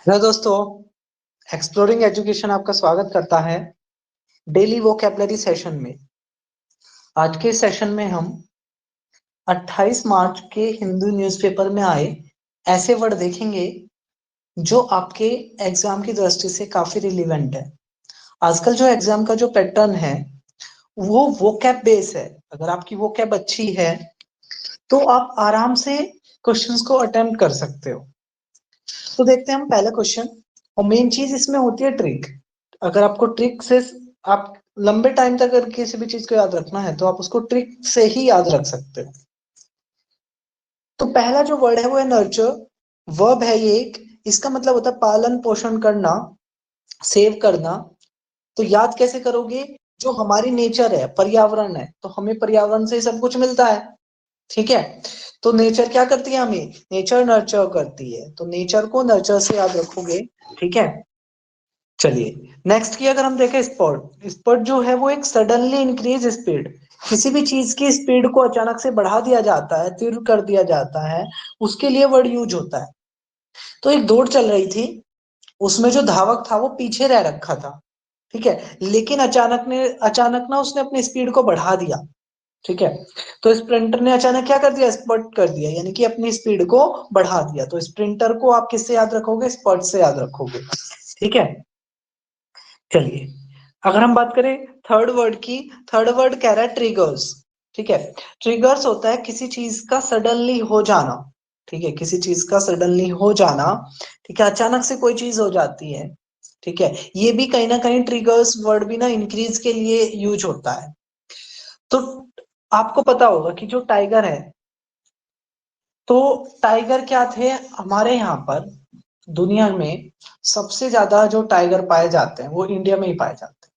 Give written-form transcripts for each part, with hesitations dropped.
Hello दोस्तों, exploring education आपका स्वागत करता है डेली वोकैबुलरी सेशन में। आज के सेशन में हम 28 मार्च के हिंदू न्यूज़पेपर में आए ऐसे वर्ड देखेंगे जो आपके एग्जाम की दृष्टि से काफी रिलीवेंट है। आजकल जो एग्जाम का जो पैटर्न है वो वोकैब बेस है। अगर आपकी वोकैब अच्छी है तो आप आराम से क्वेश्चंस को अटेम्प्ट कर सकते हो। तो देखते हैं हम पहला क्वेश्चन। और मेन चीज इसमें होती है ट्रिक। अगर आपको ट्रिक से आप लंबे टाइम तक अगर किसी भी चीज को याद रखना है तो आप उसको ट्रिक से ही याद रख सकते हो। तो पहला जो वर्ड है वो है नर्चर। वर्ब है ये एक। इसका मतलब होता है पालन पोषण करना, सेव करना। तो याद कैसे करोगे? जो हमारी नेचर है, पर्यावरण है, तो हमें पर्यावरण से सब कुछ मिलता है। ठीक है। तो नेचर क्या करती है? हमें नेचर नर्चर करती है, तो नेचर को नर्चर से याद रखोगे। ठीक है। चलिए नेक्स्ट की अगर हम देखें, स्पॉट। स्पॉट जो है वो एक सडनली इंक्रीज स्पीड। किसी भी चीज की स्पीड को अचानक से बढ़ा दिया जाता है, तीव्र कर दिया जाता है, उसके लिए वर्ड यूज होता है। तो एक दौड़ चल रही थी, उसमें जो धावक था वो पीछे रह रखा था। ठीक है। लेकिन अचानक ना उसने अपनी स्पीड को बढ़ा दिया। ठीक है। तो स्प्रिंटर ने अचानक क्या कर दिया? स्पॉट कर दिया, यानी कि अपनी स्पीड को बढ़ा दिया। तो स्प्रिंटर को आप किससे याद रखोगे? स्पॉट से याद रखोगे। ठीक है। चलिए अगर हम बात करें थर्ड वर्ड की, थर्ड वर्ड कह रहा है ट्रिगर्स। ठीक है। ट्रिगर्स होता है किसी चीज का सडनली हो जाना। ठीक है, किसी चीज का सडनली हो जाना। ठीक है, अचानक से कोई चीज हो जाती है। ठीक है, ये भी कहीं ना कहीं ट्रिगर्स वर्ड भी ना इंक्रीज के लिए यूज होता है। तो आपको पता होगा कि जो टाइगर है, तो टाइगर क्या थे हमारे यहाँ पर दुनिया में सबसे ज्यादा जो टाइगर पाए जाते हैं वो इंडिया में ही पाए जाते हैं।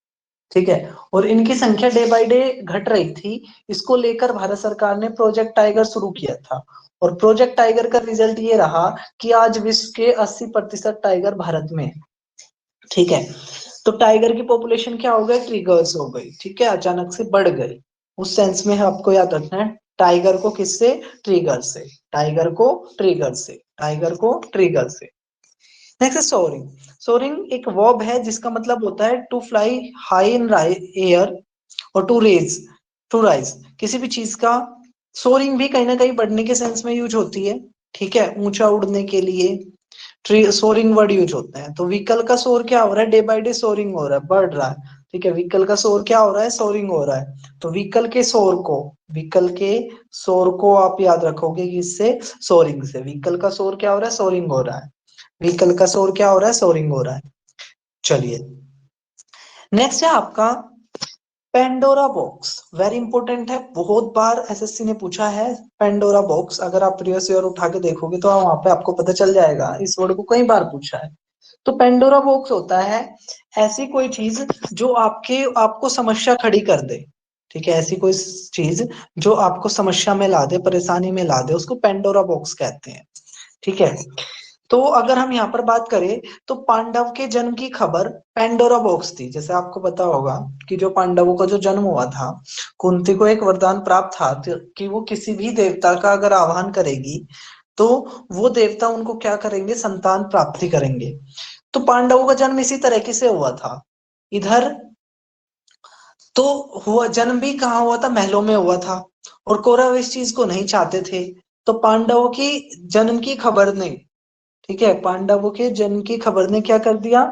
ठीक है। और इनकी संख्या डे बाय डे घट रही थी। इसको लेकर भारत सरकार ने प्रोजेक्ट टाइगर शुरू किया था। और प्रोजेक्ट टाइगर का रिजल्ट ये रहा कि आज विश्व के 80% टाइगर भारत में है। ठीक है। तो टाइगर की पॉपुलेशन क्या हो गई? ट्रिगर्स हो गई। ठीक है, अचानक से बढ़ गई। उस सेंस में आपको याद रखना है टाइगर को किससे? ट्रिगर से। टाइगर को ट्रिगर से। टाइगर को ट्रिगर से। नेक्स्ट है सोरिंग। सोरिंग एक वर्ब है जिसका मतलब होता है to fly high in air और टू राइज किसी भी चीज का। सोरिंग भी कहीं ना कहीं बढ़ने के सेंस में यूज होती है। ठीक है, ऊंचा उड़ने के लिए ट्री सोरिंग वर्ड यूज होते हैं। तो व्हीकल का शोर क्या हो रहा है? डे बाय डे सोरिंग हो रहा है, बढ़ रहा है। ठीक है, व्हीकल का शोर क्या हो रहा है? सोरिंग हो रहा है। तो व्हीकल के शोर को आप याद रखोगे किससे? सोरिंग से। व्हीकल का शोर क्या हो रहा है? सोरिंग हो रहा है। व्हीकल का शोर क्या हो रहा है? सोरिंग हो रहा है। चलिए नेक्स्ट है आपका पेंडोरा बॉक्स। वेरी इंपॉर्टेंट है, बहुत बार एसएससी ने पूछा है पेंडोरा बॉक्स। अगर आप प्रीवियस ईयर उठा के देखोगे तो वहां पे आपको पता चल जाएगा, इस वर्ड को कई बार पूछा है। तो पेंडोरा बॉक्स होता है ऐसी कोई चीज जो आपको समस्या खड़ी कर दे। ठीक है, ऐसी कोई चीज जो आपको समस्या में ला दे, परेशानी में ला दे, उसको पेंडोरा बॉक्स कहते हैं। ठीक है। तो अगर हम यहाँ पर बात करें तो पांडव के जन्म की खबर पेंडोरा बॉक्स थी। जैसे आपको पता होगा कि जो पांडवों का जो जन्म हुआ था, कुंती को एक वरदान प्राप्त था कि वो किसी भी देवता का अगर आह्वान करेगी तो वो देवता उनको क्या करेंगे? संतान प्राप्ति करेंगे। तो पांडवों का जन्म इसी तरीके से हुआ था इधर। तो हुआ जन्म भी कहाँ हुआ था? महलों में हुआ था। और कौरव इस चीज को नहीं चाहते थे। तो पांडवों की जन्म की खबर ने, ठीक है, पांडवों के जन्म की खबर ने क्या कर दिया?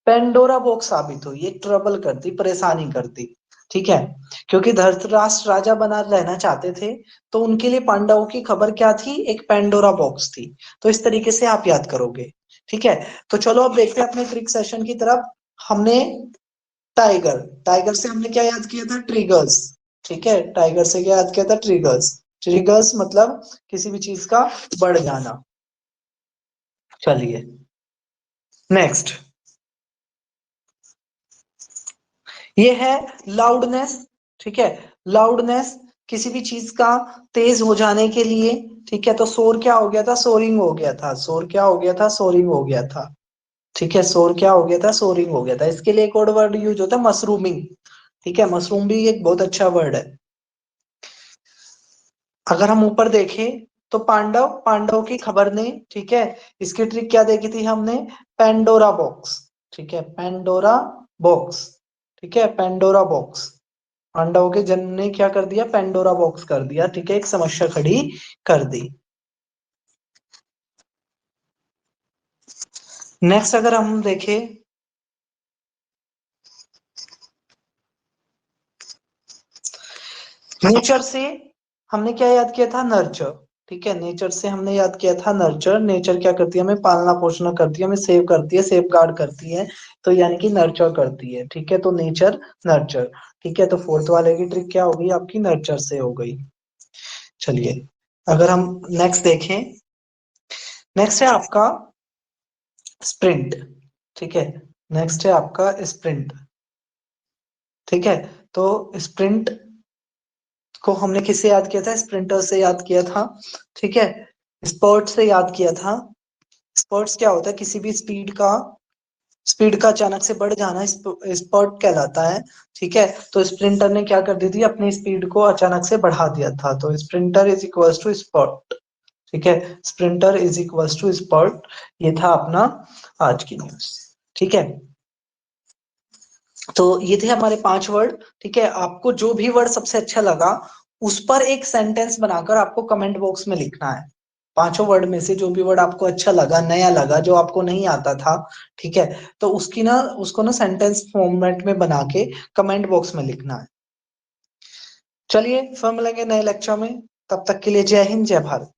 पेंडोरा बॉक्स साबित हुई, एक ट्रबल कर दी, परेशानी कर दी। ठीक है, क्योंकि धृतराष्ट्र राजा बना रहना चाहते थे। तो उनके लिए पांडवों की खबर क्या थी? एक पेंडोरा बॉक्स थी। तो इस तरीके से आप याद करोगे। ठीक है। तो चलो अब देखते हैं अपने ट्रिक सेशन की तरफ। हमने टाइगर, टाइगर से हमने क्या याद किया था? ट्रिगर्स। ठीक है, टाइगर से क्या याद किया था? ट्रिगर्स। ट्रिगर्स मतलब किसी भी चीज का बढ़ जाना। चलिए नेक्स्ट, ये है लाउडनेस। ठीक है, लाउडनेस किसी भी चीज का तेज हो जाने के लिए। ठीक है, तो शोर क्या हो गया था? सोरिंग हो गया था। शोर क्या हो गया था? सोरिंग हो गया था। ठीक है, शोर क्या हो गया था? सोरिंग हो गया था। इसके लिए एक और वर्ड यूज होता है, मशरूमिंग। ठीक है, मशरूम भी एक बहुत अच्छा वर्ड है। अगर हम ऊपर देखें तो पांडव की खबर ने, ठीक है, इसकी ट्रिक क्या देखी थी हमने, पेंडोरा बॉक्स, ठीक है, पेंडोरा बॉक्स, ठीक है, पेंडोरा बॉक्स। पांडवों के जन्म ने क्या कर दिया, पेंडोरा बॉक्स कर दिया, ठीक है, एक समस्या खड़ी कर दी। नेक्स्ट अगर हम देखें, नेचर से हमने क्या याद किया था, नर्चर, ठीक है, नेचर से हमने याद किया था नर्चर। नेचर क्या करती है, हमें पालना पोषण करती है, हमें सेव करती है, सेफ गार्ड करती है, तो यानी कि नर्चर करती है, ठीक है, तो नेचर नर्चर, ठीक है, तो फोर्थ वाले की ट्रिक क्या होगी आपकी, नर्चर से हो गई। चलिए अगर हम नेक्स्ट देखें, नेक्स्ट है आपका स्प्रिंट, ठीक है, नेक्स्ट है आपका स्प्रिंट, ठीक है, तो स्प्रिंट को हमने किससे याद किया था, स्प्रिंटर से याद किया था, ठीक है, स्पर्ट से याद किया था। स्पर्ट्स क्या होता है, किसी भी स्पीड का अचानक से बढ़ जाना स्पर्ट कहलाता है, ठीक है, तो स्प्रिंटर ने क्या कर दी थी, अपनी स्पीड को अचानक से बढ़ा दिया था, तो sprinter is equals to spurt, ठीक है, sprinter is equals to spurt. ये था अपना आज की न्यूज, ठीक है, तो ये थे हमारे 5 वर्ड, ठीक है, आपको जो भी वर्ड सबसे अच्छा लगा उस पर एक सेंटेंस बनाकर आपको कमेंट बॉक्स में लिखना है। 5 वर्ड में से जो भी वर्ड आपको अच्छा लगा, नया लगा, जो आपको नहीं आता था, ठीक है, तो उसको ना सेंटेंस फॉर्मेट में बना के कमेंट बॉक्स में लिखना है। चलिए फिर मिलेंगे नए लेक्चर में, तब तक के लिए जय हिंद जय भारत।